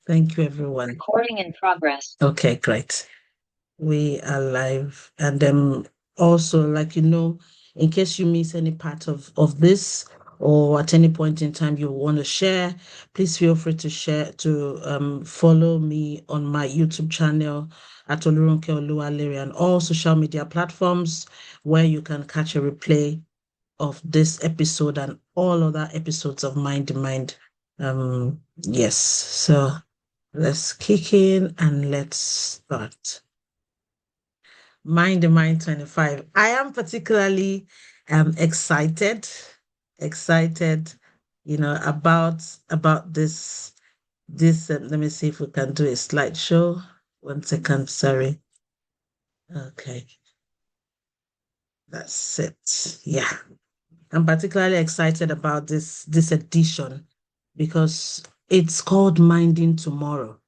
Thank you, everyone. Recording in progress. Okay, great. We are live. And also, like, in case you miss any part of this or at any point in time you want to share, please feel free to share, to follow me on my YouTube channel at Olurunke Oluwaleri and all social media platforms where you can catch a replay of this episode and all other episodes of Mind to Mind. Yes, so let's kick in and let's start. Mind the Mind 25. I am particularly excited, about this let me see if we can do a slideshow. 1 second, sorry. Okay, that's it. Yeah. I'm particularly excited about this edition because it's called Minding Tomorrow.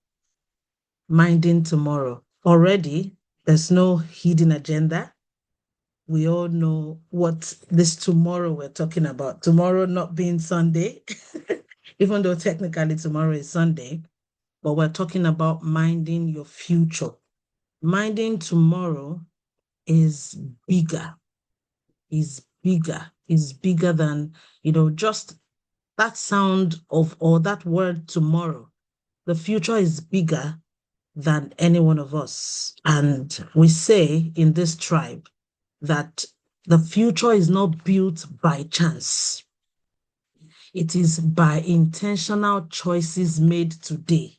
Minding Tomorrow. Already, there's no hidden agenda. We all know what this tomorrow we're talking about. Tomorrow not being Sunday, even though technically tomorrow is Sunday, but we're talking about minding your future. Minding tomorrow is bigger, is bigger than, just that sound of or that word tomorrow. The future is bigger than any one of us. And we say in this tribe that the future is not built by chance. It is by intentional choices made today.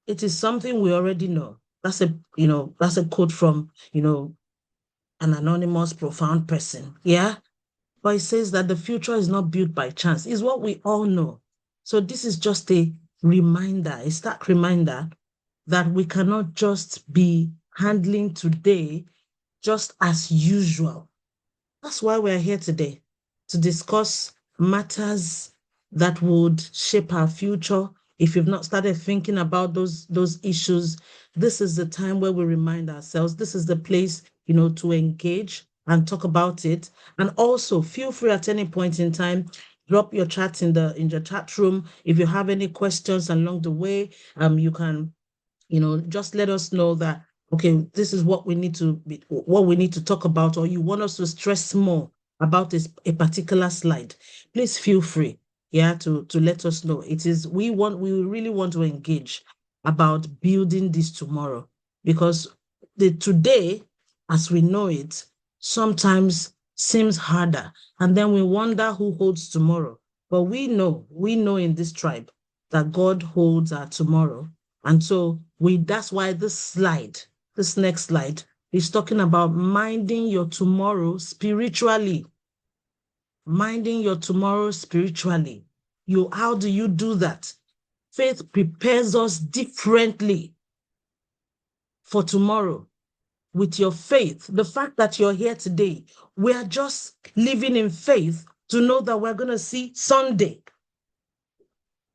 It is something we already know. That's a quote from, an anonymous, profound person. Yeah. But it says that the future is not built by chance. It's what we all know. So this is just a reminder, a stark reminder that we cannot just be handling today just as usual. That's why we're here today, to discuss matters that would shape our future. If you've not started thinking about those issues, this is the time where we remind ourselves, this is the place, to engage and talk about it. And also feel free at any point in time, drop your chat in the chat room. If you have any questions along the way, you can just let us know that, okay, this is what we need to talk about, or you want us to stress more about a particular slide. Please feel free, yeah, to let us know. We really want to engage about building this tomorrow, because the today, as we know it, sometimes seems harder, and then we wonder who holds tomorrow. But we know in this tribe that God holds our tomorrow. And so that's why this next slide is talking about minding your tomorrow spiritually. Minding your tomorrow spiritually. How do you do that? Faith prepares us differently for tomorrow. With your faith, the fact that you're here today, we are just living in faith to know that we're going to see Sunday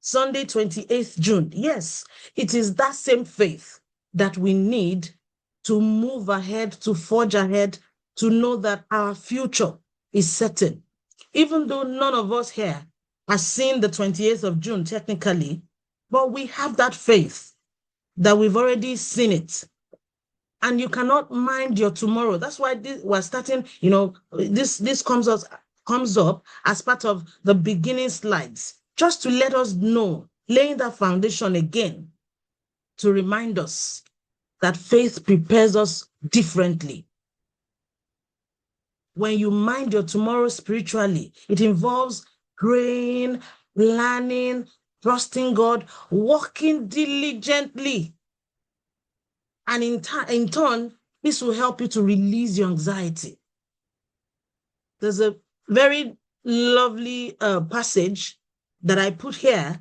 28th June. Yes, it is that same faith that we need to move ahead, to forge ahead, to know that our future is certain. Even though none of us here has seen the 28th of June technically, but we have that faith that we've already seen it. And you cannot mind your tomorrow. That's why we're starting, this comes up as part of the beginning slides, just to let us know, laying that foundation again, to remind us that faith prepares us differently. When you mind your tomorrow spiritually, it involves praying, planning, trusting God, working diligently. And in turn, this will help you to release your anxiety. There's a very lovely passage that I put here,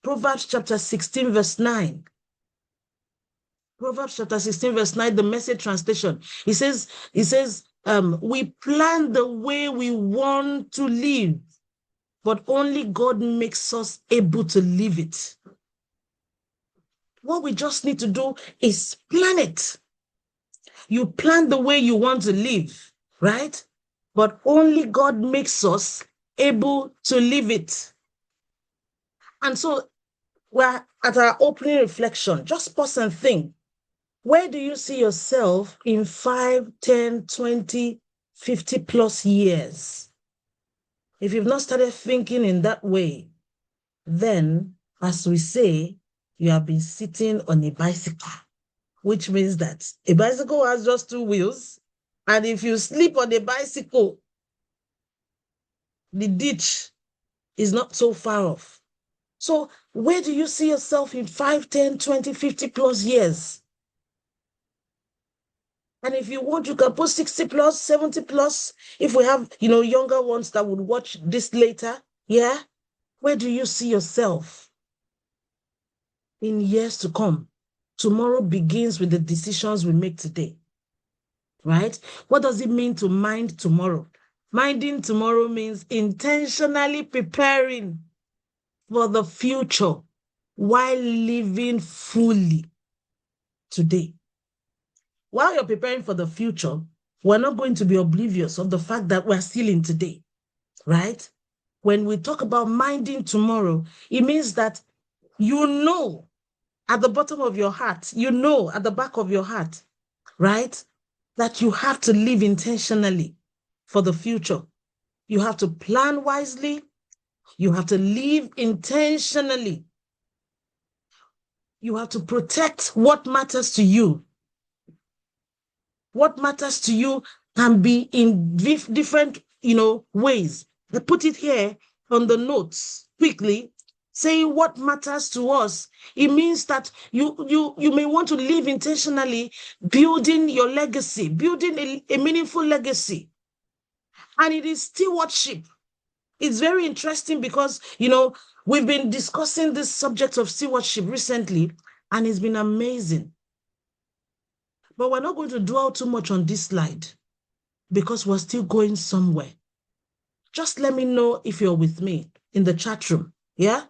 Proverbs chapter 16, verse 9. Proverbs chapter 16, verse 9, the Message translation. It says, we plan the way we want to live, but only God makes us able to live it. What we just need to do is plan it. You plan the way you want to live, right? But only God makes us able to live it. And so we're at our opening reflection. Just pause and think. Where do you see yourself in 5, 10, 20, 50 plus years? If you've not started thinking in that way, then, as we say, you have been sitting on a bicycle, which means that a bicycle has just two wheels. And if you sleep on a bicycle, the ditch is not so far off. So where do you see yourself in 5, 10, 20, 50 plus years? And if you want, you can put 60 plus, 70 plus. If we have, younger ones that would watch this later, yeah? Where do you see yourself in years to come? Tomorrow begins with the decisions we make today, right? What does it mean to mind tomorrow? Minding tomorrow means intentionally preparing for the future while living fully today. While you're preparing for the future, we're not going to be oblivious of the fact that we're still in today, right? When we talk about minding tomorrow, it means that at the bottom of your heart, at the back of your heart, right? That you have to live intentionally for the future. You have to plan wisely. You have to live intentionally. You have to protect what matters to you. What matters to you can be in different, ways. I put it here on the notes quickly, saying what matters to us. It means that you may want to live intentionally, building your legacy, building a meaningful legacy. And it is stewardship. It's very interesting because, we've been discussing this subject of stewardship recently, and it's been amazing. But we're not going to dwell too much on this slide because we're still going somewhere. Just let me know if you're with me in the chat room. Yeah?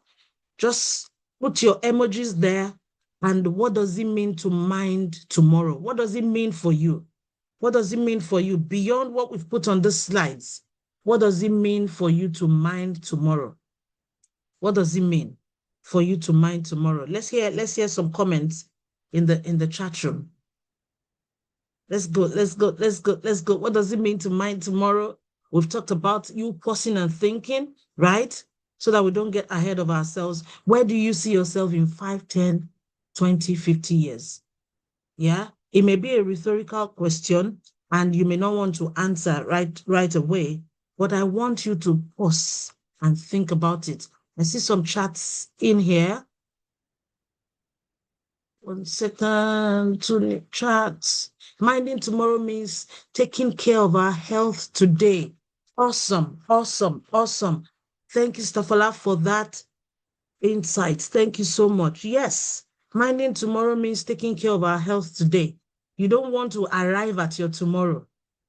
Just put your emojis there. And what does it mean to mind tomorrow? What does it mean for you? What does it mean for you beyond what we've put on the slides? What does it mean for you to mind tomorrow? What does it mean for you to mind tomorrow? Let's hear some comments in the chat room. Let's go. What does it mean to mind tomorrow? We've talked about you pausing and thinking, right? So that we don't get ahead of ourselves. Where do you see yourself in 5, 10, 20, 50 years? Yeah, it may be a rhetorical question and you may not want to answer right away, but I want you to pause and think about it. I see some chats in here. 1 second to chats. Minding tomorrow means taking care of our health today. Awesome. Thank you, Stafala, for that insight. Thank you so much. Yes, minding tomorrow means taking care of our health today. You don't want to arrive at your tomorrow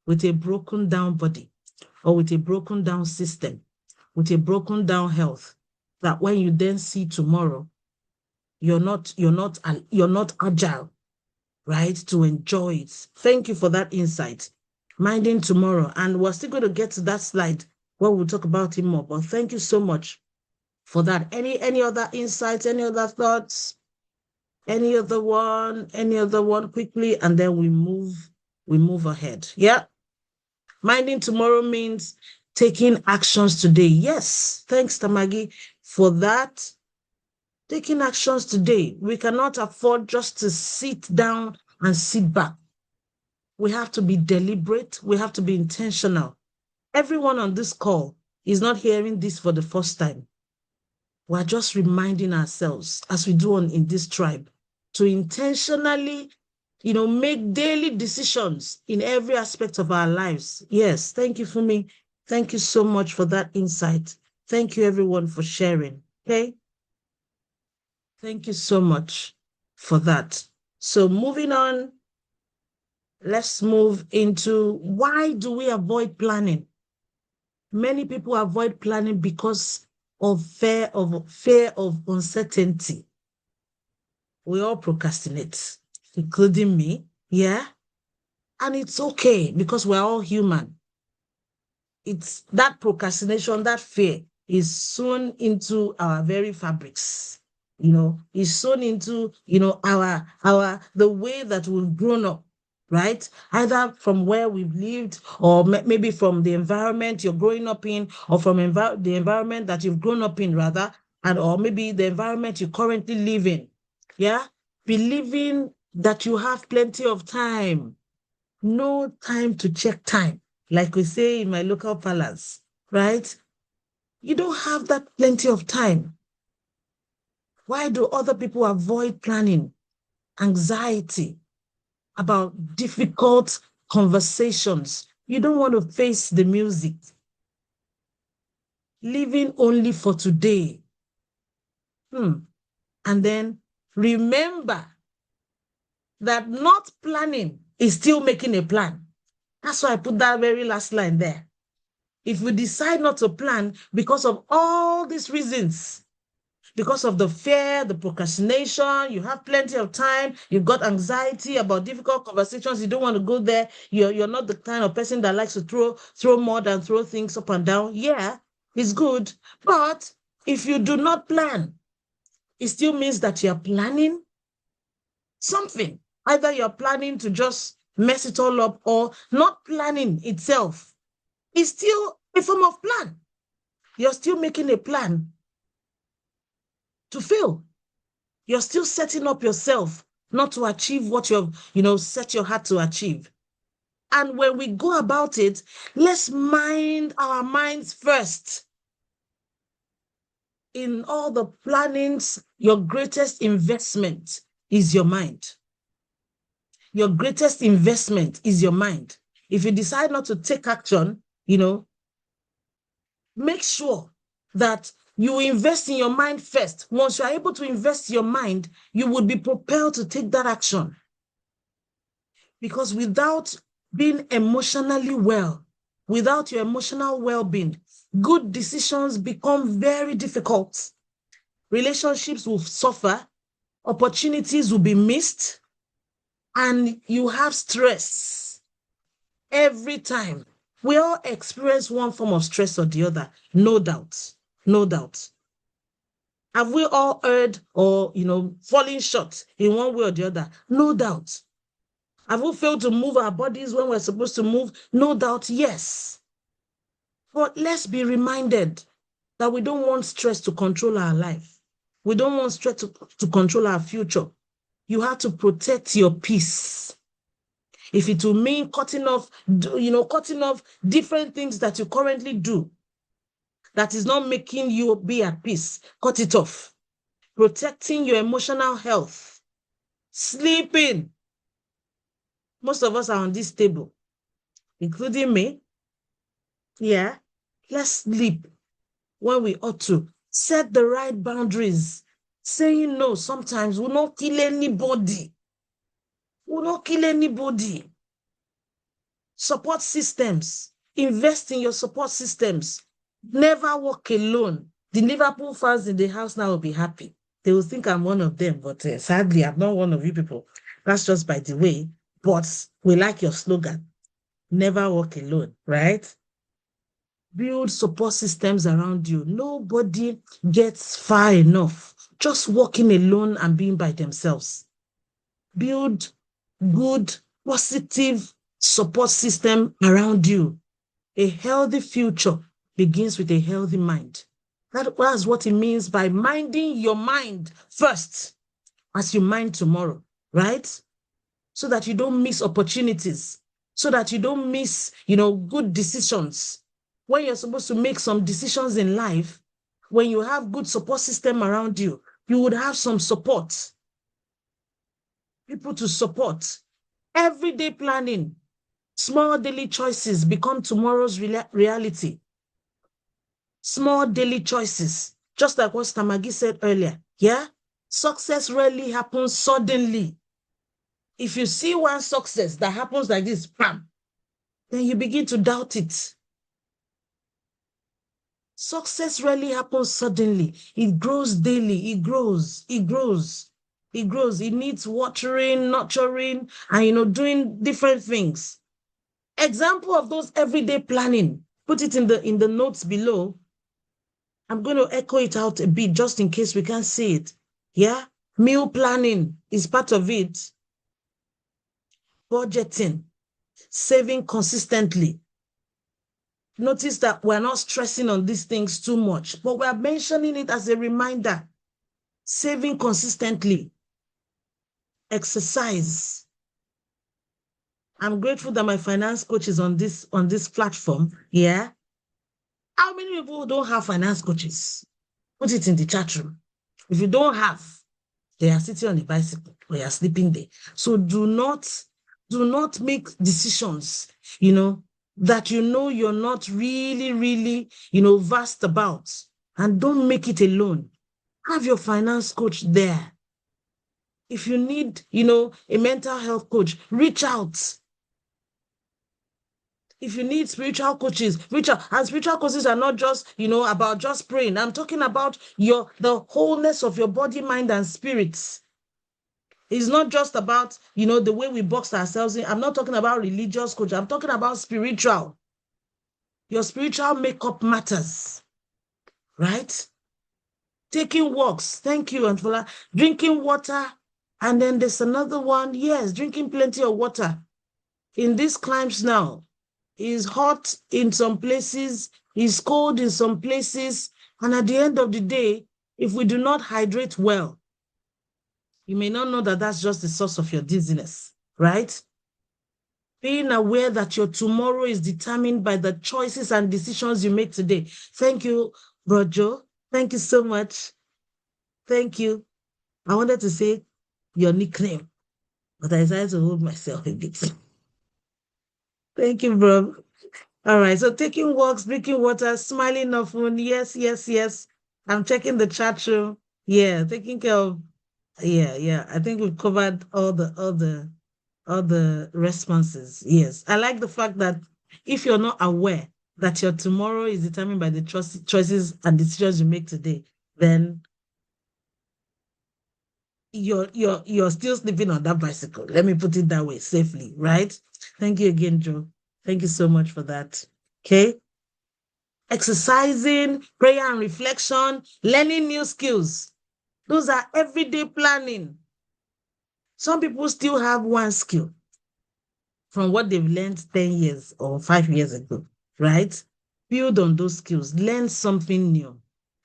with a broken down body or with a broken down system, with a broken down health, that when you then see tomorrow, you're not agile, right, to enjoy it. Thank you for that insight. Minding tomorrow. And we're still going to get to that slide where we'll talk about it more. But thank you so much for that. Any other insights, any other thoughts? Any other one quickly, and then we move ahead. Yeah. Minding tomorrow means taking actions today. Yes. Thanks, Tamagi, for that. Taking actions today. We cannot afford just to sit down and sit back. We have to be deliberate. We have to be intentional. Everyone on this call is not hearing this for the first time. We're just reminding ourselves, as we do in this tribe, to intentionally, make daily decisions in every aspect of our lives. Yes, thank you, Fumi. Thank you so much for that insight. Thank you, everyone, for sharing. Okay? Thank you so much for that. So moving on, let's move into why do we avoid planning? Many people avoid planning because of fear of uncertainty. We all procrastinate, including me. Yeah. And it's okay because we're all human. It's that procrastination, that fear is sewn into our very fabrics. is sewn into, the way that we've grown up, right? Either from where we've lived, or maybe from the environment you're growing up in, or from the environment that you've grown up in, rather, and or maybe the environment you currently live in. Yeah? Believing that you have plenty of time, no time to check time, like we say in my local palace, right? You don't have that plenty of time. Why do other people avoid planning? Anxiety about difficult conversations. You don't want to face the music. Living only for today. And then remember that not planning is still making a plan. That's why I put that very last line there. If we decide not to plan because of all these reasons, because of the fear, the procrastination, you have plenty of time, you've got anxiety about difficult conversations, you don't want to go there, you're not the kind of person that likes to throw more than throw things up and down. Yeah, it's good. But if you do not plan, it still means that you're planning something. Either you're planning to just mess it all up, or not planning itself is still a form of plan. You're still making a plan to fail. You're still setting up yourself not to achieve what you've, set your heart to achieve. And when we go about it, let's mind our minds first. In all the plannings, your greatest investment is your mind. Your greatest investment is your mind. If you decide not to take action, make sure that you invest in your mind first. Once you are able to invest your mind, you would be propelled to take that action. Because without being emotionally well, without your emotional well-being, good decisions become very difficult. Relationships will suffer, opportunities will be missed, and you have stress every time. We all experience one form of stress or the other, no doubt, no doubt. Have we all erred or, falling short in one way or the other? No doubt. Have we failed to move our bodies when we're supposed to move? No doubt, yes. But let's be reminded that we don't want stress to control our life. We don't want stress to control our future. You have to protect your peace. If it will mean cutting off different things that you currently do that is not making you be at peace, cut it off. Protecting your emotional health. Sleeping. Most of us are on this table, including me. Yeah, let's sleep when we ought to. Set the right boundaries. Saying no sometimes will not kill anybody. Will not kill anybody. Support systems. Invest in your support systems. Never walk alone. The Liverpool fans in the house now will be happy. They will think I'm one of them, but sadly, I'm not one of you people. That's just by the way. But we like your slogan. Never walk alone, right? Build support systems around you. Nobody gets far enough just walking alone and being by themselves. Build good, positive support system around you. A healthy future begins with a healthy mind. That's what it means by minding your mind first as you mind tomorrow, right? So that you don't miss opportunities, so that you don't miss, good decisions. When you're supposed to make some decisions in life, when you have good support system around you, you would have some support. People to support. Everyday planning. Small daily choices become tomorrow's reality. Small daily choices. Just like what Stamagi said earlier. Yeah? Success rarely happens suddenly. If you see one success that happens like this, bam, then you begin to doubt it. Success rarely happens suddenly. It grows daily. It grows. It grows. It grows. It needs watering, nurturing, and doing different things. Example of those everyday planning. Put it in the notes below. I'm going to echo it out a bit just in case we can't see it. Yeah. Meal planning is part of it. Budgeting, saving consistently. Notice that we're not stressing on these things too much, but we're mentioning it as a reminder. Saving consistently, exercise. I'm grateful that my finance coach is on this platform. Yeah. How many people don't have finance coaches? Put it in the chat room. If you don't have, they are sitting on a bicycle or you are sleeping there. So do not make decisions, that you're not really, really, vast about. And don't make it alone. Have your finance coach there. If you need, a mental health coach, reach out. If you need spiritual coaches, reach out. And spiritual coaches are not just, about just praying. I'm talking about the wholeness of your body, mind, and spirit. It's not just about, the way we box ourselves in. I'm not talking about religious coach. I'm talking about spiritual. Your spiritual makeup matters, right? Taking walks. Thank you, Antola. Drinking water. And then there's another one. Yes, drinking plenty of water. In these climes now, it's hot in some places, it's cold in some places. And at the end of the day, if we do not hydrate well, you may not know that that's just the source of your dizziness, right? Being aware that your tomorrow is determined by the choices and decisions you make today. Thank you, Brojo. Thank you so much. Thank you. I wanted to say your nickname, but I decided to hold myself a bit. Thank you, bro. All right. So taking walks, drinking water, smiling often. Yes, yes, yes. I'm checking the chat room. Yeah, taking care of. Yeah, yeah. I think we've covered all the responses. Yes. I like the fact that if you're not aware that your tomorrow is determined by the choices and decisions you make today, then you're still sleeping on that bicycle. Let me put it that way, safely, right? Thank you again, Joe. Thank you so much for that. Okay. Exercising, prayer and reflection, learning new skills. Those are everyday planning. Some people still have one skill from what they've learned 10 years or 5 years ago, right? Build on those skills, learn something new.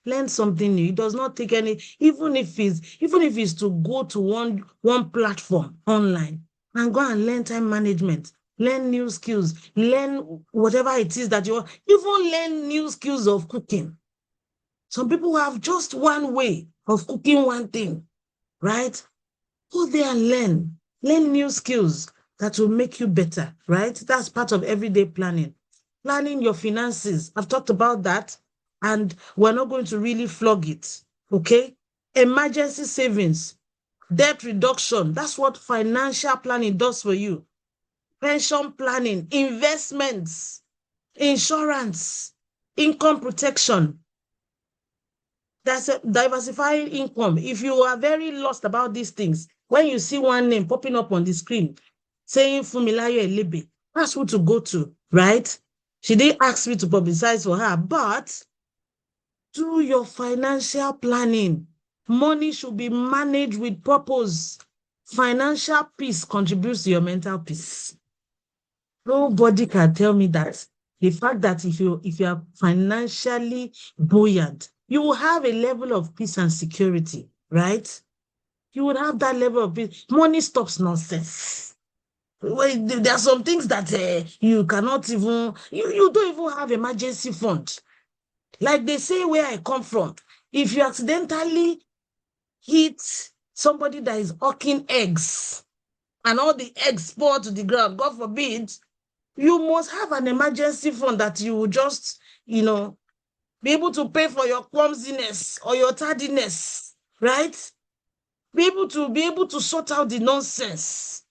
Learn something new. It does not take any, even if it's to go to one platform online and go and learn time management, learn new skills, learn whatever it is that you want, even learn new skills of cooking. Some people have just one way of cooking one thing, right? Go there and learn new skills that will make you better, right? That's part of everyday planning. Planning your finances. I've talked about that, and we're not going to really flog it, okay? Emergency savings, debt reduction. That's what financial planning does for you. Pension planning, investments, insurance, income protection. That's a diversifying income. If you are very lost about these things, when you see one name popping up on the screen saying Fumilayo Elebe, that's who to go to, right? She didn't ask me to publicize for her, but do your financial planning. Money should be managed with purpose. Financial peace contributes to your mental peace. Nobody can tell me that the fact that if you are financially buoyant, you will have a level of peace and security, right? You would have that level of peace. Money stops nonsense. Well, there are some things that you cannot even, you don't even have emergency fund. Like they say where I come from, if you accidentally hit somebody that is hawking eggs and all the eggs fall to the ground, God forbid, you must have an emergency fund that you will just, be able to pay for your clumsiness or your tardiness, right? Be able to sort out the nonsense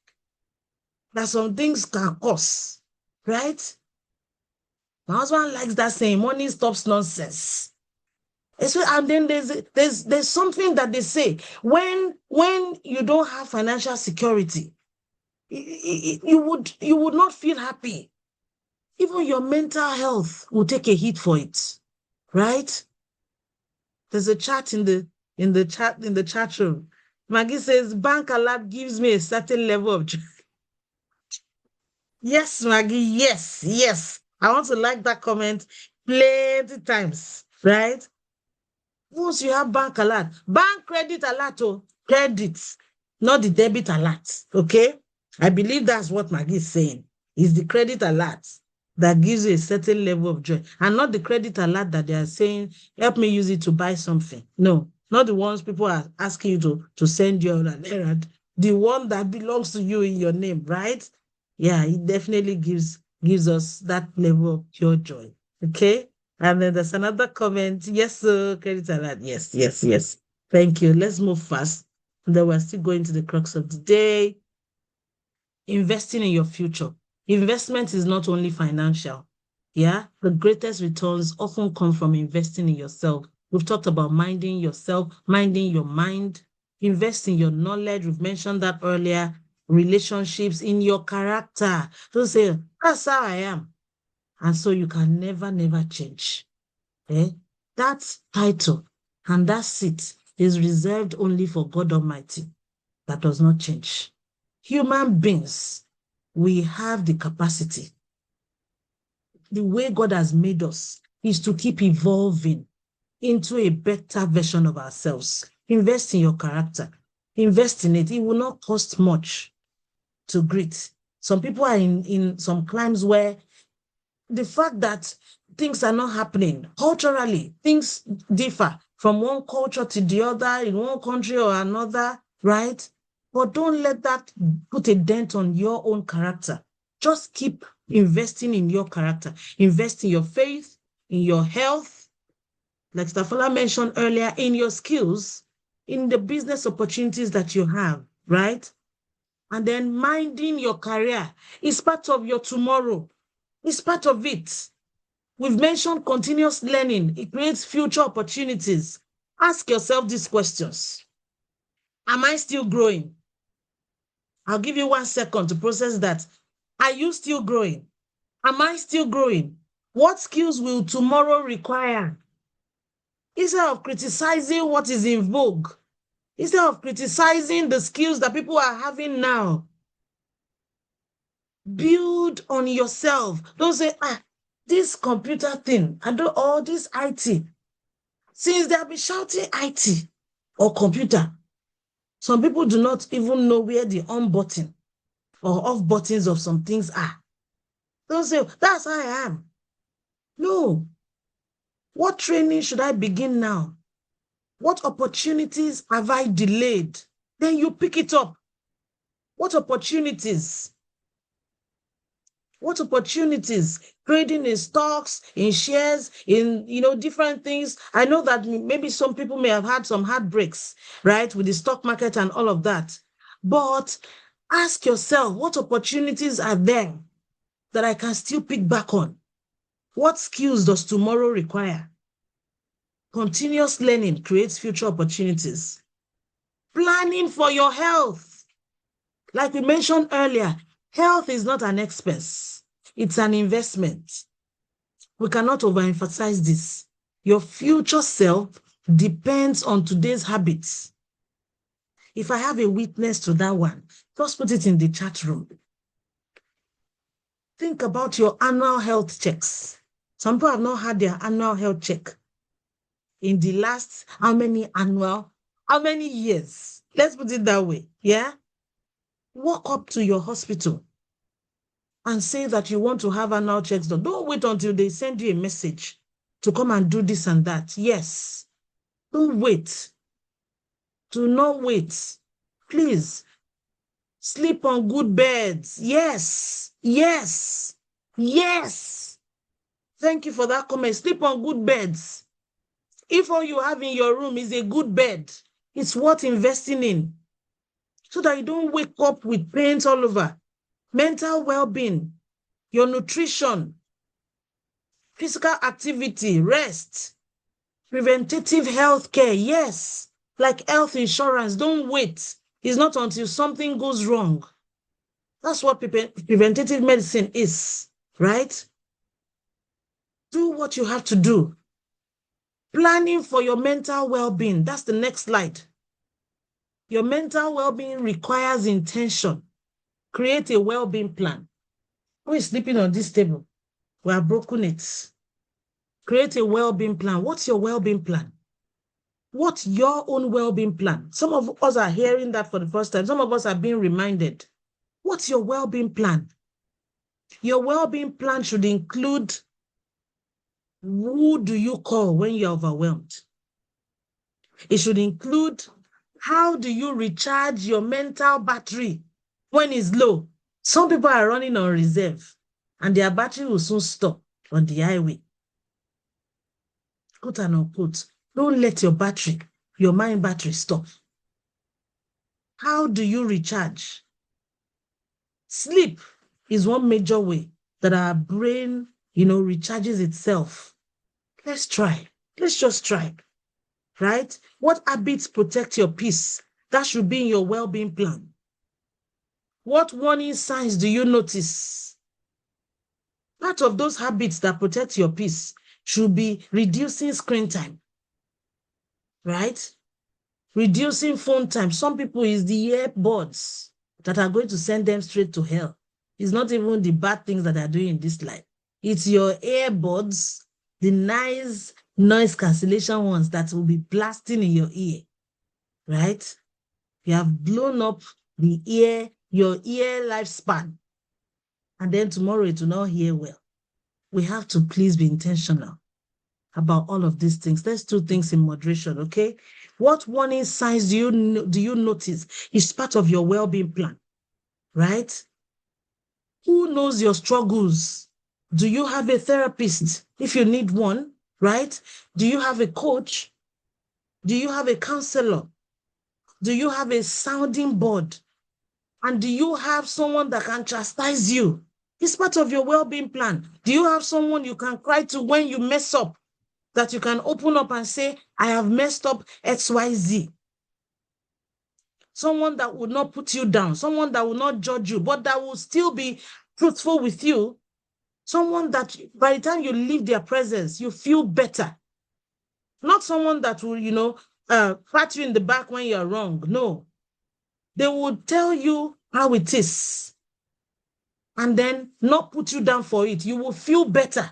that some things can cause, right? My husband likes that saying, money stops nonsense. And then there's something that they say when you don't have financial security, you would not feel happy. Even your mental health will take a hit for it, right? There's a chat in in the chat room. Maggie says, bank alert gives me a certain level of joy. Yes, Maggie, yes, yes. I want to like that comment plenty times, right? Once you have bank alert, bank credit alert, oh, credit, not the debit alert, okay? I believe that's what Maggie is saying. Is the credit alert that gives you a certain level of joy, and not the credit alert that they are saying, help me use it to buy something. No, not the ones people are asking you to send you on an errand. The one that belongs to you in your name, right? Yeah, it definitely gives us that level of pure joy. Okay. And then there's another comment. Yes, sir, credit alert. Yes, yes, yes. Thank you. Let's move fast. And then we're still going to the crux of the day. Investing in your future. Investment is not only financial. Yeah, the greatest returns often come from investing in yourself. We've talked about minding yourself, minding your mind, invest in your knowledge. We've mentioned that earlier. Relationships, in your character. Don't say, that's how I am. And so you can never, never change. Eh? That title and that seat is reserved only for God Almighty. That does not change. Human beings, we have the capacity. The way God has made us is to keep evolving into a better version of ourselves. Invest in your character. Invest in it. It will not cost much to greet. Some people are in some climes where the fact that things are not happening culturally, things differ from one culture to the other in one country or another, right? But don't let that put a dent on your own character. Just keep investing in your character. Invest in your faith, in your health, like Stafala mentioned earlier, in your skills, in the business opportunities that you have, right? And then minding your career is part of your tomorrow. It's part of it. We've mentioned continuous learning. It creates future opportunities. Ask yourself these questions. Am I still growing? I'll give you 1 second to process that. Are you still growing? Am I still growing? What skills will tomorrow require? Instead of criticizing what is in vogue, instead of criticizing the skills that people are having now, build on yourself. Don't say, this computer thing, or this IT. Since they'll be shouting IT or computer, some people do not even know where the on button or off buttons of some things are. Don't say, that's how I am. No. What training should I begin now? What opportunities have I delayed? Then you pick it up. What opportunities? What opportunities? Trading in stocks, in shares, in different things. I know that maybe some people may have had some heartbreaks, right, with the stock market and all of that. But ask yourself, what opportunities are there that I can still pick back on? What skills does tomorrow require? Continuous learning creates future opportunities. Planning for your health. Like we mentioned earlier, health is not an expense. It's an investment. We cannot overemphasize this. Your future self depends on today's habits. If I have a witness to that one, just put it in the chat room. Think about your annual health checks. Some people have not had their annual health check in the last how many years? Let's put it that way. Yeah? Walk up to your hospital and say that you want to have annual checks done. Don't wait until they send you a message to come and do this and that. Yes. Don't wait. Do not wait. Please. Sleep on good beds. Yes. Yes. Yes. Thank you for that comment. Sleep on good beds. If all you have in your room is a good bed, it's worth investing in so that you don't wake up with pains all over. Mental well-being, your nutrition, physical activity, rest, preventative health care. Yes, like health insurance. Don't wait. It's not until something goes wrong. That's what preventative medicine is, right? Do what you have to do. Planning for your mental well-being. That's the next slide. Your mental well-being requires intention. Create a well-being plan. Who is sleeping on this table? We have broken it. Create a well-being plan. What's your well-being plan? What's your own well-being plan? Some of us are hearing that for the first time. Some of us are being reminded. What's your well-being plan? Your well-being plan should include who do you call when you're overwhelmed? It should include how do you recharge your mental battery when it's low? Some people are running on reserve and their battery will soon stop on the highway. Quote and unquote, don't let your battery, your mind battery stop. How do you recharge? Sleep is one major way that our brain, recharges itself. Let's try. Let's just try. Right? What habits protect your peace? That should be in your well-being plan. What warning signs do you notice? Part of those habits that protect your peace should be reducing screen time. Right? Reducing phone time. Some people, is the earbuds that are going to send them straight to hell. It's not even the bad things that they're doing in this life. It's your earbuds, the nice noise cancellation ones that will be blasting in your ear, right? You have blown up your ear lifespan, and then tomorrow it will not hear well. We have to please be intentional about all of these things. Let's do things in moderation, okay? What warning signs do you notice is part of your well-being plan, right? Who knows your struggles? Do you have a therapist if you need one, right? Do you have a coach? Do you have a counselor? Do you have a sounding board? And do you have someone that can chastise you? It's part of your well-being plan. Do you have someone you can cry to when you mess up, that you can open up and say, I have messed up XYZ? Someone that will not put you down, someone that will not judge you, but that will still be truthful with you. Someone that by the time you leave their presence, you feel better. Not someone that will, pat you in the back when you're wrong. No. They will tell you how it is and then not put you down for it. You will feel better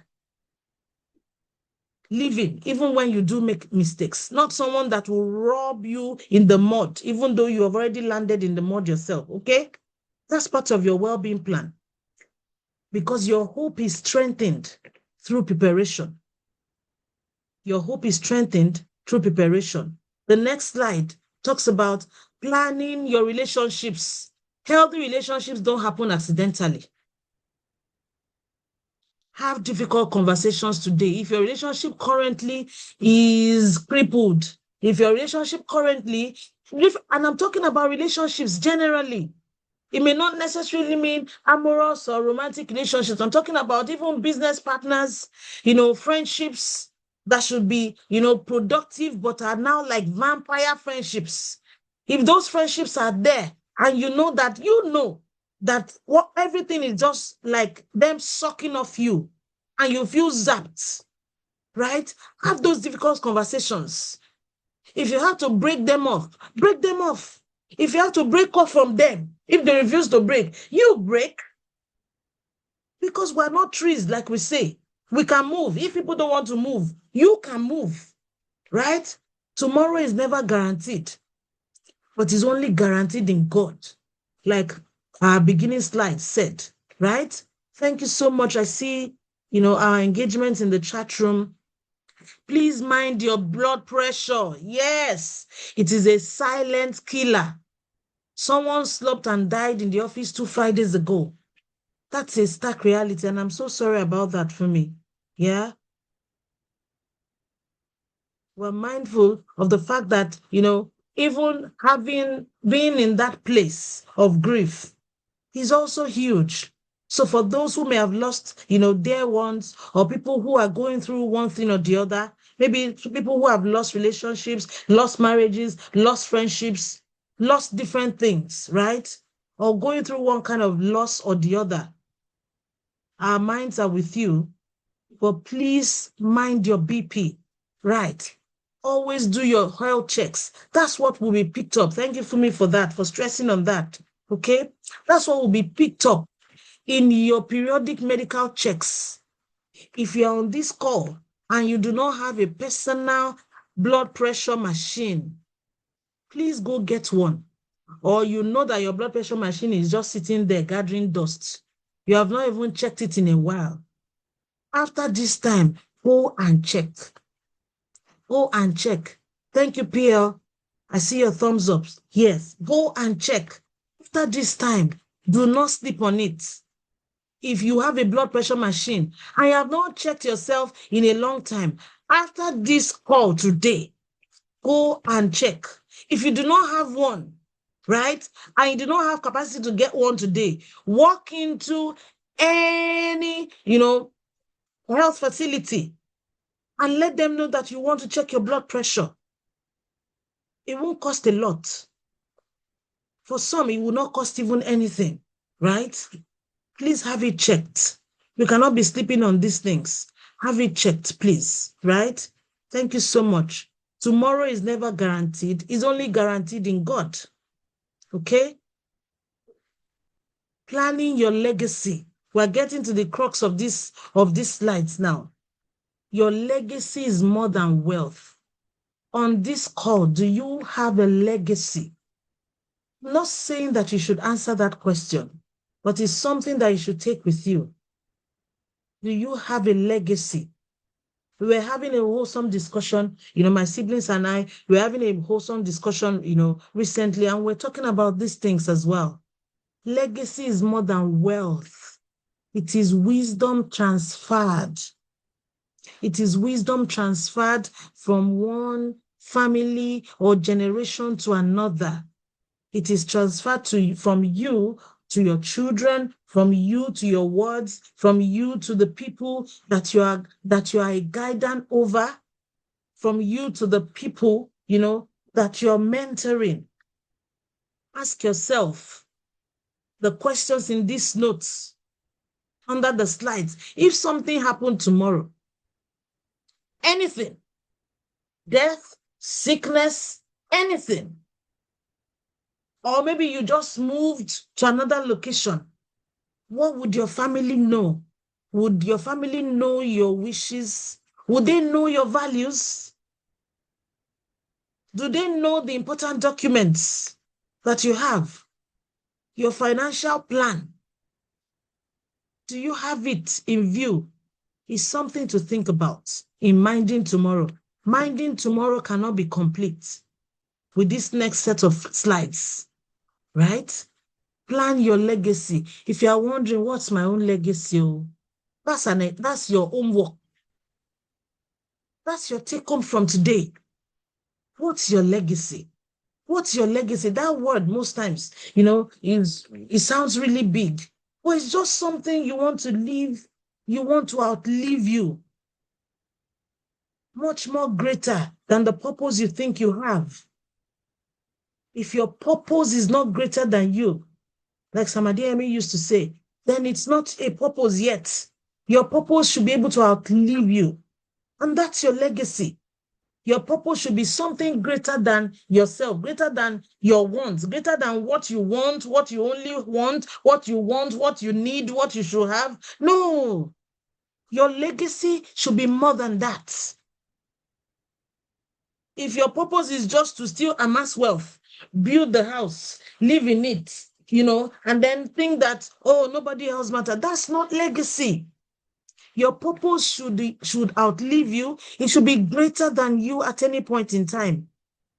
living, even when you do make mistakes. Not someone that will rub you in the mud, even though you have already landed in the mud yourself, okay? That's part of your well-being plan. Because your hope is strengthened through preparation. Your hope is strengthened through preparation. The next slide talks about planning your relationships. Healthy relationships don't happen accidentally. Have difficult conversations today. If your relationship currently is crippled, if your relationship currently, and I'm talking about relationships generally, it may not necessarily mean amorous or romantic relationships. I'm talking about even business partners, friendships that should be, productive, but are now like vampire friendships. If those friendships are there and that what everything is just like them sucking off you and you feel zapped, right? Have those difficult conversations. If you have to break them off, break them off. If you have to break off from them, if they refuse to break, you break. Because we're not trees, like we say. We can move. If people don't want to move, you can move, right? Tomorrow is never guaranteed, but is only guaranteed in God, like our beginning slide said, right? Thank you so much. I see, our engagement in the chat room. Please mind your blood pressure. Yes, it is a silent killer. Someone slept and died in the office 2 Fridays ago. That's a stark reality, and I'm so sorry about that for me. Yeah? We're mindful of the fact that, even being in that place of grief is also huge. So for those who may have lost, dear ones, or people who are going through one thing or the other, maybe people who have lost relationships, lost marriages, lost friendships, lost different things, right? Or going through one kind of loss or the other. Our minds are with you, but please mind your BP. right. Always do your health checks. That's what will be picked up. Thank you, Fumi, for that, for stressing on that. Okay? That's what will be picked up in your periodic medical checks. If you're on this call and you do not have a personal blood pressure machine, please go get one. Or you know that your blood pressure machine is just sitting there gathering dust. You have not even checked it in a while. After this time, go and check. Go and check. Thank you, PL. I see your thumbs up. Yes, go and check. After this time, do not sleep on it. If you have a blood pressure machine and you have not checked yourself in a long time, after this call today, go and check. If you do not have one, right, and you do not have capacity to get one today, walk into any, health facility and let them know that you want to check your blood pressure. It won't cost a lot. For some, it will not cost even anything, right? Please have it checked. You cannot be sleeping on these things. Have it checked, please, right? Thank you so much. Tomorrow is never guaranteed. It's only guaranteed in God, okay? Planning your legacy. We're getting to the crux of these slides now. Your legacy is more than wealth. On this call, do you have a legacy? I'm not saying that you should answer that question, but it's something that you should take with you. Do you have a legacy? We were having a wholesome discussion, my siblings and I, we were having a wholesome discussion, recently, and we're talking about these things as well. Legacy is more than wealth. It is wisdom transferred. It is wisdom transferred from one family or generation to another. It is transferred from you to your children, from you to your words, from you to the people that you are a guidance over, from you to the people, that you're mentoring. Ask yourself the questions in these notes under the slides. If something happened tomorrow, anything, death, sickness, anything, or maybe you just moved to another location, what would your family know? Would your family know your wishes? Would they know your values? Do they know the important documents that you have? Your financial plan? Do you have it in view? It's something to think about in minding tomorrow. Minding tomorrow cannot be complete with this next set of slides, right? Plan your legacy. If you are wondering, what's my own legacy? That's your homework. That's your take home from today. What's your legacy? What's your legacy? That word most times, it sounds really big, but it's just something you want to live, you want to outlive you. Much more greater than the purpose you think you have. If your purpose is not greater than you, like Samadhi used to say, then it's not a purpose yet. Your purpose should be able to outlive you. And that's your legacy. Your purpose should be something greater than yourself, greater than your wants, greater than what you want, what you only want, what you need, what you should have. No, your legacy should be more than that. If your purpose is just to still amass wealth, build the house, live in it, and then think that, oh, nobody else matters, that's not legacy. Your purpose should outlive you. It should be greater than you at any point in time.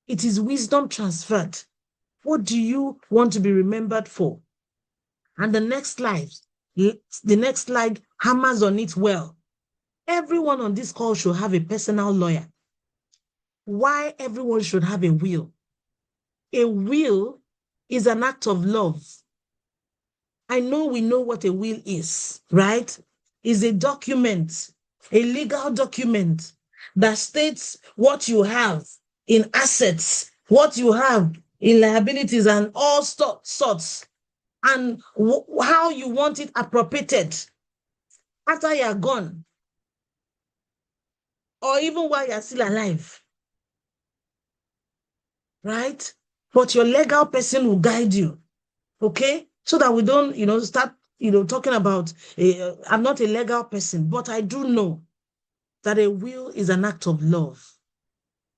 It is wisdom transferred. What do you want to be remembered for? And the next slide hammers on it well. Everyone on this call should have a personal lawyer. Why everyone should have a will? A will is an act of love. I know we know what a will is, right? Is a document, a legal document that states what you have in assets, what you have in liabilities and all sorts, and how you want it appropriated after you're gone. or even while you're still alive, right? But your legal person will guide you, okay? So that we don't, start, talking about, I'm not a legal person, but I do know that a will is an act of love.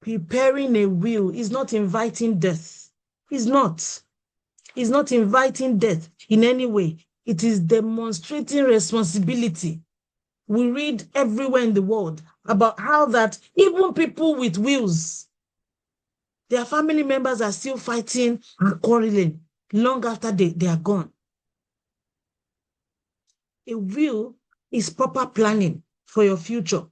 Preparing a will is not inviting death. It's not. It's not inviting death in any way. It is demonstrating responsibility. We read everywhere in the world about how that even people with wills, their family members are still fighting and quarreling long after they are gone. A will is proper planning for your future.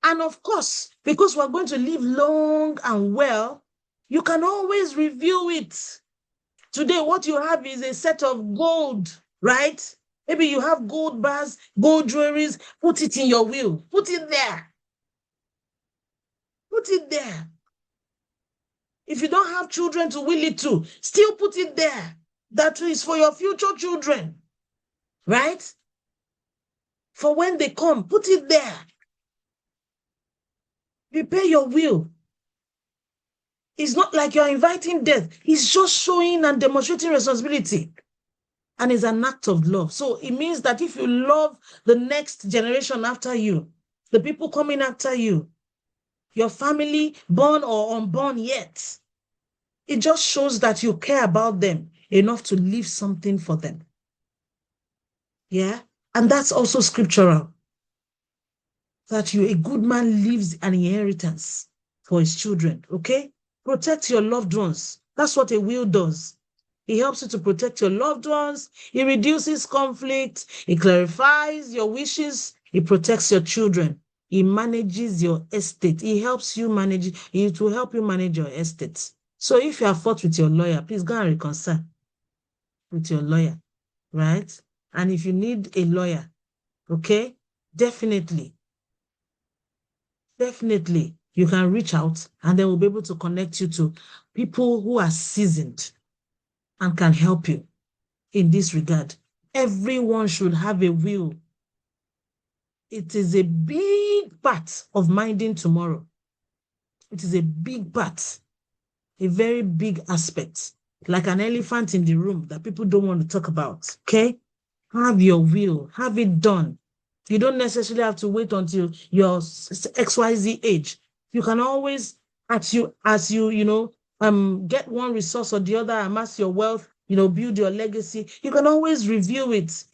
And of course, because we're going to live long and well, you can always review it. Today, what you have is a set of gold, right? Maybe you have gold bars, gold jewelries. Put it in your will. Put it there. Put it there. If you don't have children to will it to, still put it there. That is for your future children, right? For when they come, put it there. Prepare your will. It's not like you're inviting death. It's just showing and demonstrating responsibility. And it's an act of love. So it means that if you love the next generation after you, the people coming after you, your family, born or unborn yet, it just shows that you care about them enough to leave something for them. Yeah? And that's also scriptural. That a good man leaves an inheritance for his children, okay? Protect your loved ones. That's what a will does. It helps you to protect your loved ones. It reduces conflict. It clarifies your wishes. It protects your children. It manages your estate. It helps you manage. It will help you manage your estate. So if you have fought with your lawyer, please go and reconcile with your lawyer, right? And if you need a lawyer, okay, definitely you can reach out and they will be able to connect you to people who are seasoned and can help you in this regard. Everyone should have a will. It is a big part of minding tomorrow. It is a big part, a very big aspect, like an elephant in the room that people don't want to talk about, okay? Have your will, have it done. You don't necessarily have to wait until your XYZ age. You can always, get one resource or the other, amass your wealth, build your legacy. You can always review it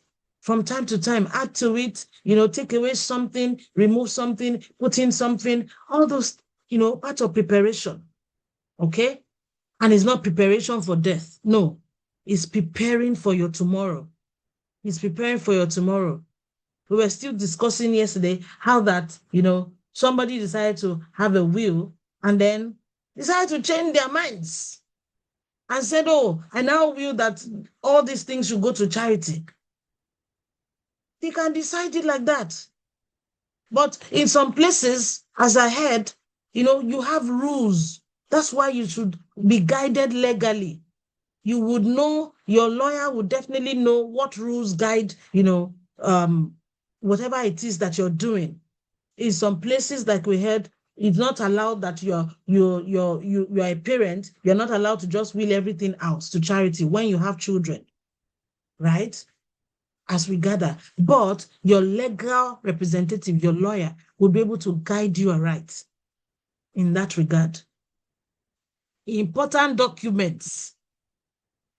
from time to time, add to it, take away something, remove something, put in something, all those, part of preparation. Okay? And it's not preparation for death. No, it's preparing for your tomorrow. It's preparing for your tomorrow. We were still discussing yesterday how that, somebody decided to have a will and then decided to change their minds and said, oh, I now will that all these things should go to charity. They can decide it like that. But in some places, as I heard, you have rules. That's why you should be guided legally. You would know, your lawyer would definitely know what rules guide, whatever it is that you're doing. In some places, like we heard, it's not allowed that you're a parent, you're not allowed to just will everything out to charity when you have children, right? As we gather. But your legal representative, your lawyer, will be able to guide you aright in that regard. Important documents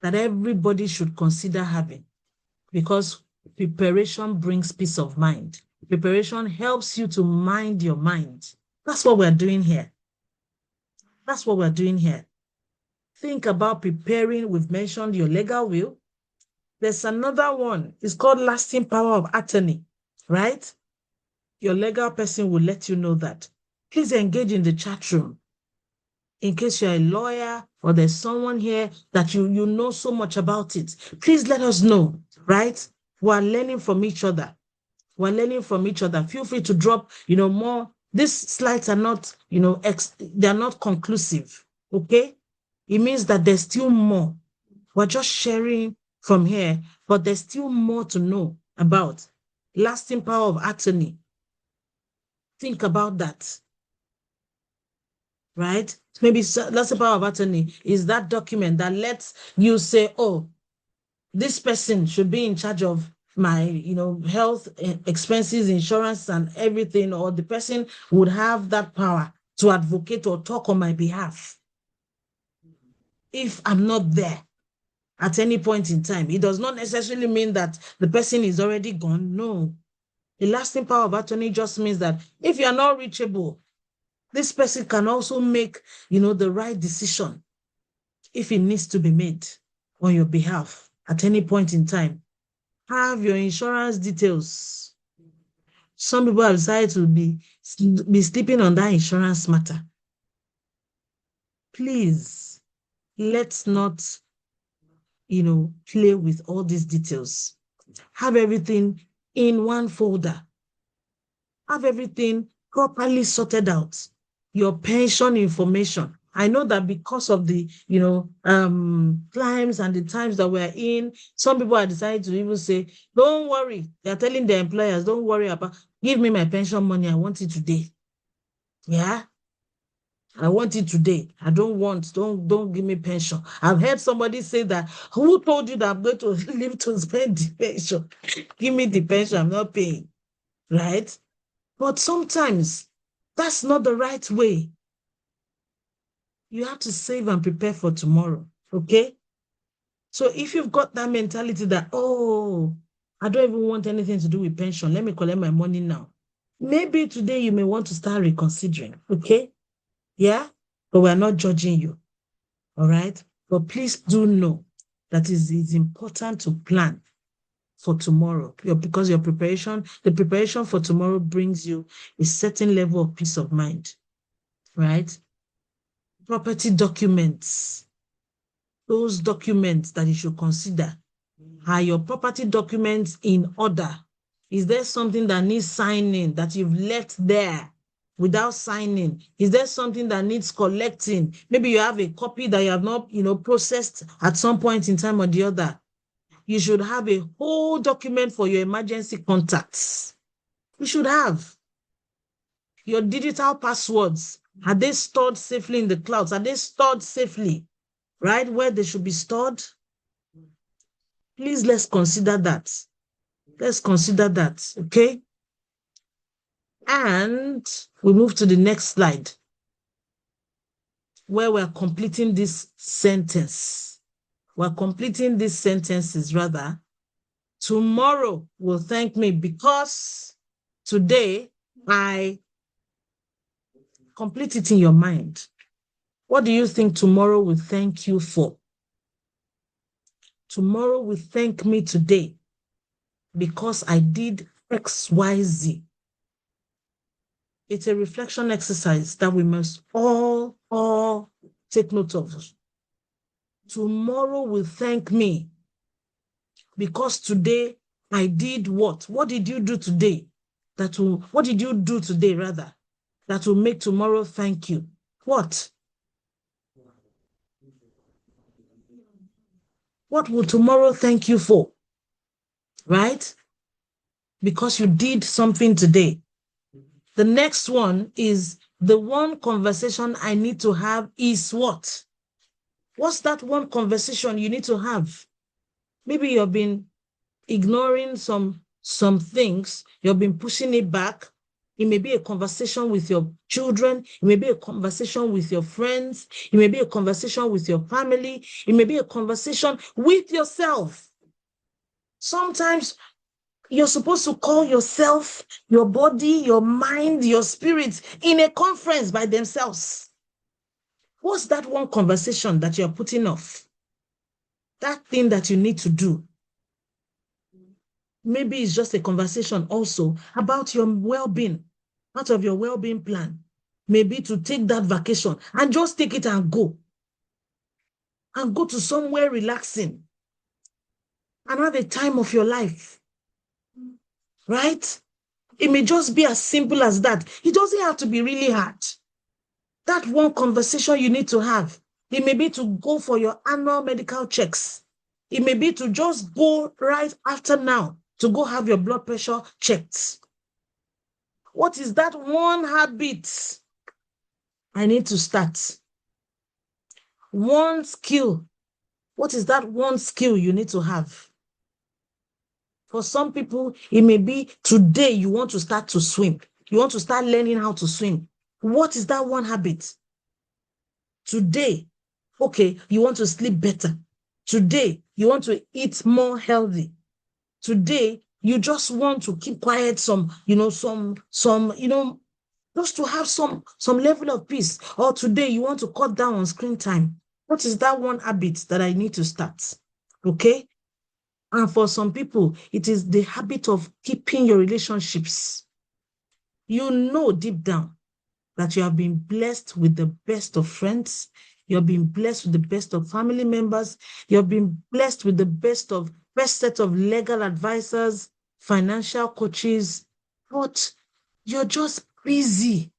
that everybody should consider having, because preparation brings peace of mind. Preparation helps you to mind your mind. That's what we're doing here. That's what we're doing here. Think about preparing. We've mentioned your legal will. There's another one. It's called lasting power of attorney, right? Your legal person will let you know that. Please engage in the chat room. In case you're a lawyer or there's someone here that you know so much about it, please let us know, right? We're learning from each other. We're learning from each other. Feel free to drop, more. These slides are not, they're not conclusive, okay? It means that there's still more. We're just sharing from here, but there's still more to know about. Lasting power of attorney. Think about that. right? Maybe that's a power of attorney is that document that lets you say, oh, this person should be in charge of my, health expenses, insurance, and everything, or the person would have that power to advocate or talk on my behalf if I'm not there at any point in time. It does not necessarily mean that the person is already gone. No. The lasting power of attorney just means that if you're not reachable, this person can also make, the right decision if it needs to be made on your behalf at any point in time. Have your insurance details. Some people have decided to be sleeping on that insurance matter. Please, let's not, play with all these details. Have everything in one folder. Have everything properly sorted out. Your pension information. I know that because of the, climes and the times that we're in, some people are deciding to even say, don't worry. They're telling their employers, don't worry about, give me my pension money. I want it today. Yeah. I want it today. Don't give me pension. I've heard somebody say that, who told you that I'm going to live to spend the pension? Give me the pension, I'm not paying. Right? But sometimes that's not the right way. You have to save and prepare for tomorrow. Okay? So if you've got that mentality that, oh, I don't even want anything to do with pension, let me collect my money now. Maybe today you may want to start reconsidering. Okay? Yeah? But we're not judging you. All right? But please do know that it's important to plan for tomorrow, because the preparation for tomorrow brings you a certain level of peace of mind, right? Property documents, those documents that you should consider. Are your property documents in order? Is there something that needs signing that you've left there without signing? Is there something that needs collecting? Maybe you have a copy that you have not, processed at some point in time or the other. You should have a whole document for your emergency contacts. You should have your digital passwords. Are they stored safely in the clouds? Are they stored safely, right, where they should be stored? Please, let's consider that. Let's consider that, okay? And we move to the next slide, where we're completing this sentence. We're completing these sentences, rather. Tomorrow will thank me because today I complete it in your mind. What do you think tomorrow will thank you for? Tomorrow will thank me today because I did X, Y, Z. It's a reflection exercise that we must all take note of. Tomorrow will thank me because today I did what? What did you do today? What did you do today, rather, that will make tomorrow thank you? What? What will tomorrow thank you for? Right? Because you did something today. The next one is the one conversation I need to have is what? What's that one conversation you need to have? Maybe you've been ignoring some things, you've been pushing it back. It may be a conversation with your children. It may be a conversation with your friends. It may be a conversation with your family. It may be a conversation with yourself. Sometimes you're supposed to call yourself, your body, your mind, your spirit in a conference by themselves. What's that one conversation that you're putting off? That thing that you need to do. Maybe it's just a conversation also about your well-being, part of your well-being plan. Maybe to take that vacation and just take it and go. And go to somewhere relaxing and have a time of your life. Right? It may just be as simple as that. It doesn't have to be really hard. That one conversation you need to have. It may be to go for your annual medical checks. It may be to just go right after now to go have your blood pressure checked. What is that one habit I need to start. One skill. What is that one skill you need to have? For some people, it may be today you want to start to swim. You want to start learning how to swim. What is that one habit? Today, okay, you want to sleep better. Today, you want to eat more healthy. Today, you just want to keep quiet just to have some level of peace. Or today, you want to cut down on screen time. What is that one habit that I need to start? Okay? And for some people, it is the habit of keeping your relationships. You know deep down that you have been blessed with the best of friends. You have been blessed with the best of family members. You have been blessed with the best set of legal advisors, financial coaches, but you're just busy.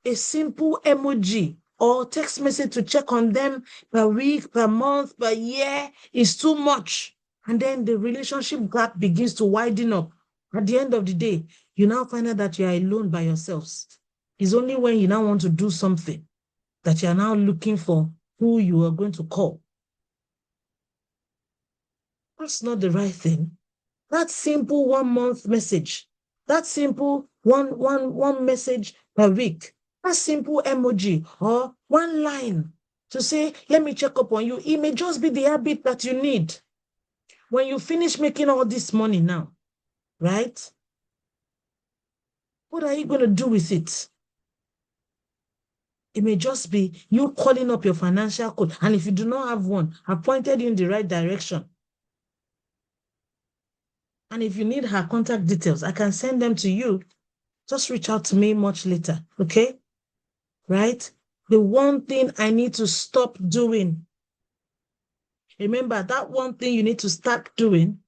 A simple emoji or text message to check on them per week, per month, per year is too much. And then the relationship gap begins to widen up. At the end of the day, you now find out that you are alone by yourselves. It's only when you now want to do something that you are now looking for who you are going to call. That's not the right thing. That simple 1 month message, that simple one message per week, that simple emoji or one line to say, let me check up on you. It may just be the habit that you need. When you finish making all this money now, right? What are you going to do with it? It may just be you calling up your financial coach. And if you do not have one, I've pointed you in the right direction. And if you need her contact details, I can send them to you. Just reach out to me much later, okay? Right? The one thing I need to stop doing. Remember, that one thing you need to start doing.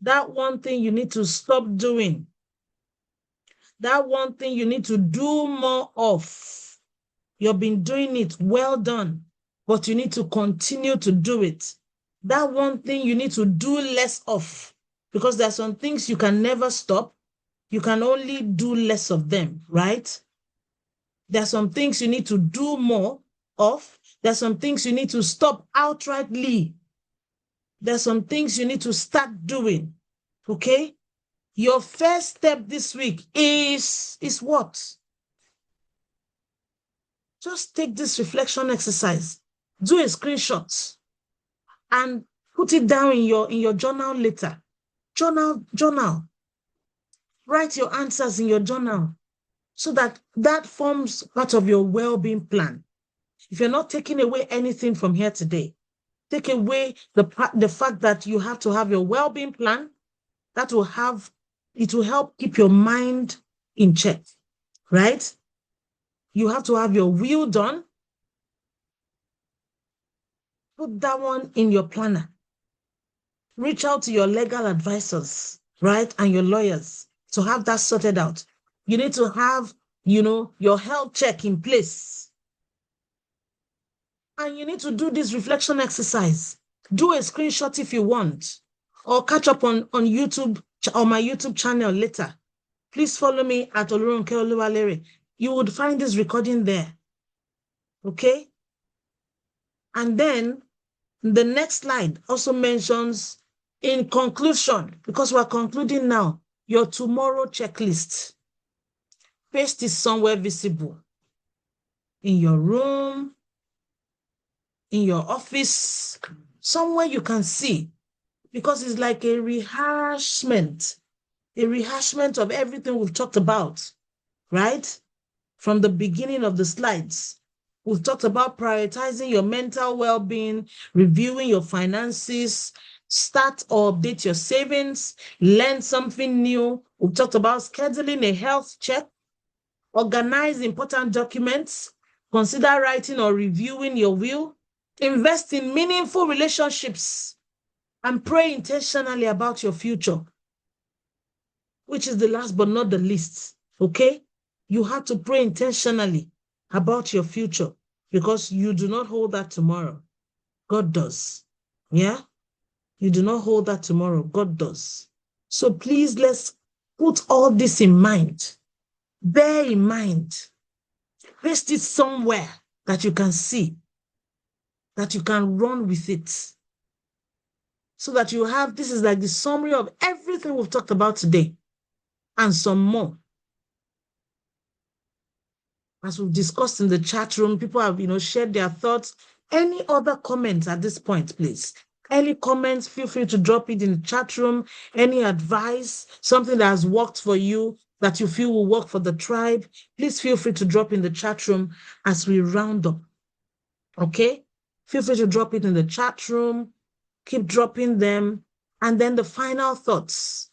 That one thing you need to stop doing. That one thing you need to do more of. You've been doing it, well done, but you need to continue to do it. That one thing you need to do less of, because there are some things you can never stop. You can only do less of them, right? There are some things you need to do more of. There are some things you need to stop outrightly. There are some things you need to start doing, okay? Your first step this week is what? Just take this reflection exercise, do a screenshot, and put it down in your journal later. Journal. Write your answers in your journal so that forms part of your well-being plan. If you're not taking away anything from here today, take away the fact that you have to have your well-being plan. It will help keep your mind in check, right? You have to have your will done. Put that one in your planner. Reach out to your legal advisors, right? And your lawyers to have that sorted out. You need to have, your health check in place. And you need to do this reflection exercise. Do a screenshot if you want, or catch up on YouTube or my YouTube channel later. Please follow me at Olurunke Oluwalere. You would find this recording there. Okay? And then the next slide also mentions, in conclusion, because we're concluding now, your tomorrow checklist. Paste is somewhere visible. In your room, in your office, somewhere you can see, because it's like a rehashment of everything we've talked about, right? From the beginning of the slides, we've talked about prioritizing your mental well-being, reviewing your finances, start or update your savings, learn something new. We've talked about scheduling a health check, organize important documents, consider writing or reviewing your will, invest in meaningful relationships, and pray intentionally about your future, which is the last but not the least, okay? You have to pray intentionally about your future because you do not hold that tomorrow. God does. Yeah? You do not hold that tomorrow. God does. So please, let's put all this in mind. Bear in mind Paste it somewhere that you can see, that you can run with it. So that you have, this is like the summary of everything we've talked about today and some more. As we've discussed in the chat room, people have, shared their thoughts. Any other comments at this point, please? Any comments, feel free to drop it in the chat room. Any advice, something that has worked for you that you feel will work for the tribe, please feel free to drop in the chat room as we round up. Okay? Feel free to drop it in the chat room. Keep dropping them. And then the final thoughts.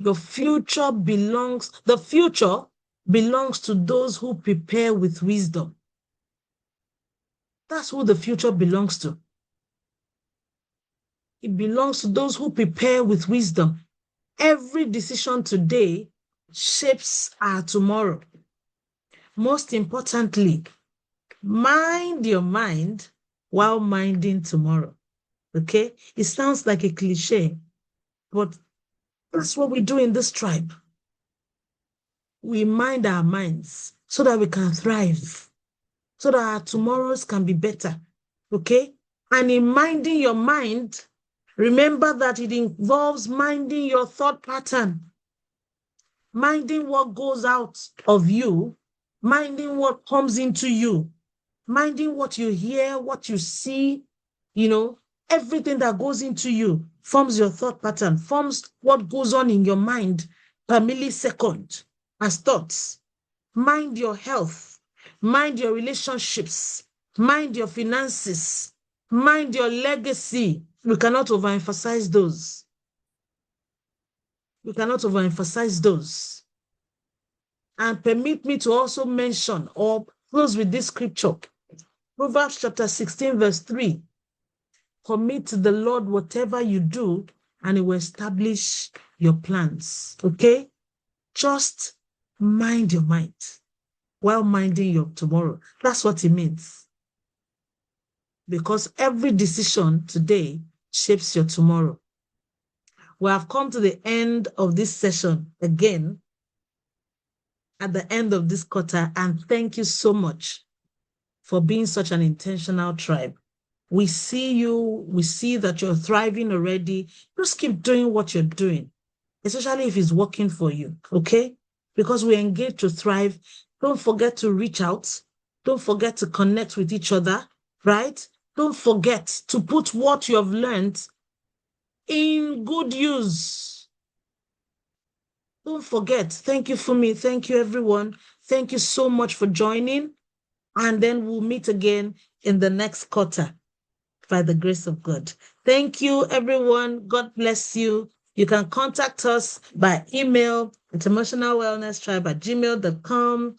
The future belongs to those who prepare with wisdom. That's who the future belongs to. It belongs to those who prepare with wisdom. Every decision today shapes our tomorrow. Most importantly, mind your mind while minding tomorrow. Okay? It sounds like a cliche, but that's what we do in this tribe. We mind our minds so that we can thrive, so that our tomorrows can be better. Okay? And in minding your mind, remember that it involves minding your thought pattern, minding what goes out of you, minding what comes into you, minding what you hear, what you see, everything that goes into you forms your thought pattern, forms what goes on in your mind per millisecond as thoughts. Mind your health, mind your relationships, mind your finances, mind your legacy. We cannot overemphasize those. We cannot overemphasize those. And permit me to also mention or close with this scripture. Proverbs chapter 16, verse 3. Commit to the Lord whatever you do, and He will establish your plans. Okay? Just mind your mind while minding your tomorrow. That's what it means. Because every decision today shapes your tomorrow. We have come to the end of this session again, at the end of this quarter, and thank you so much for being such an intentional tribe. We see you, we see that you're thriving already. Just keep doing what you're doing, especially if it's working for you, okay? Because we engage to thrive. Don't forget to reach out. Don't forget to connect with each other, right? Don't forget to put what you have learned in good use. Don't forget. Thank you, Fumi. Thank you, everyone. Thank you so much for joining. And then we'll meet again in the next quarter by the grace of God. Thank you, everyone. God bless you. You can contact us by email at emotionalwellnesstribe@gmail.com.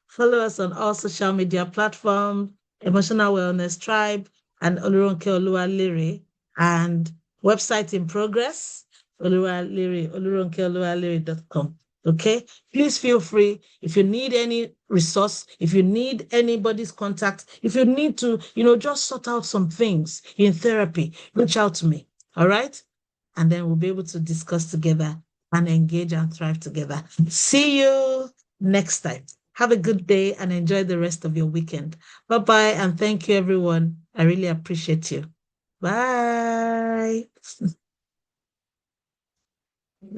Follow us on all social media platforms, Emotional Wellness Tribe and Oluronke Oluwalere, and website in progress, oluronkeoluwalere.com. Okay, please feel free if you need any resource, if you need anybody's contact, if you need to, just sort out some things in therapy, reach out to me. All right. And then we'll be able to discuss together and engage and thrive together. See you next time. Have a good day and enjoy the rest of your weekend. Bye-bye. And thank you, everyone. I really appreciate you. Bye.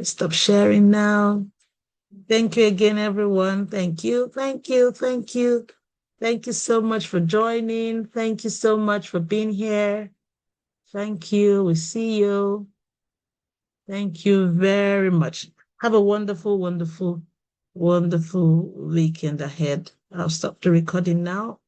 Stop sharing now. Thank you again, everyone. Thank you. Thank you. Thank you. Thank you so much for joining. Thank you so much for being here. Thank you. We see you. Thank you very much. Have a wonderful, wonderful, wonderful weekend ahead. I'll stop the recording now.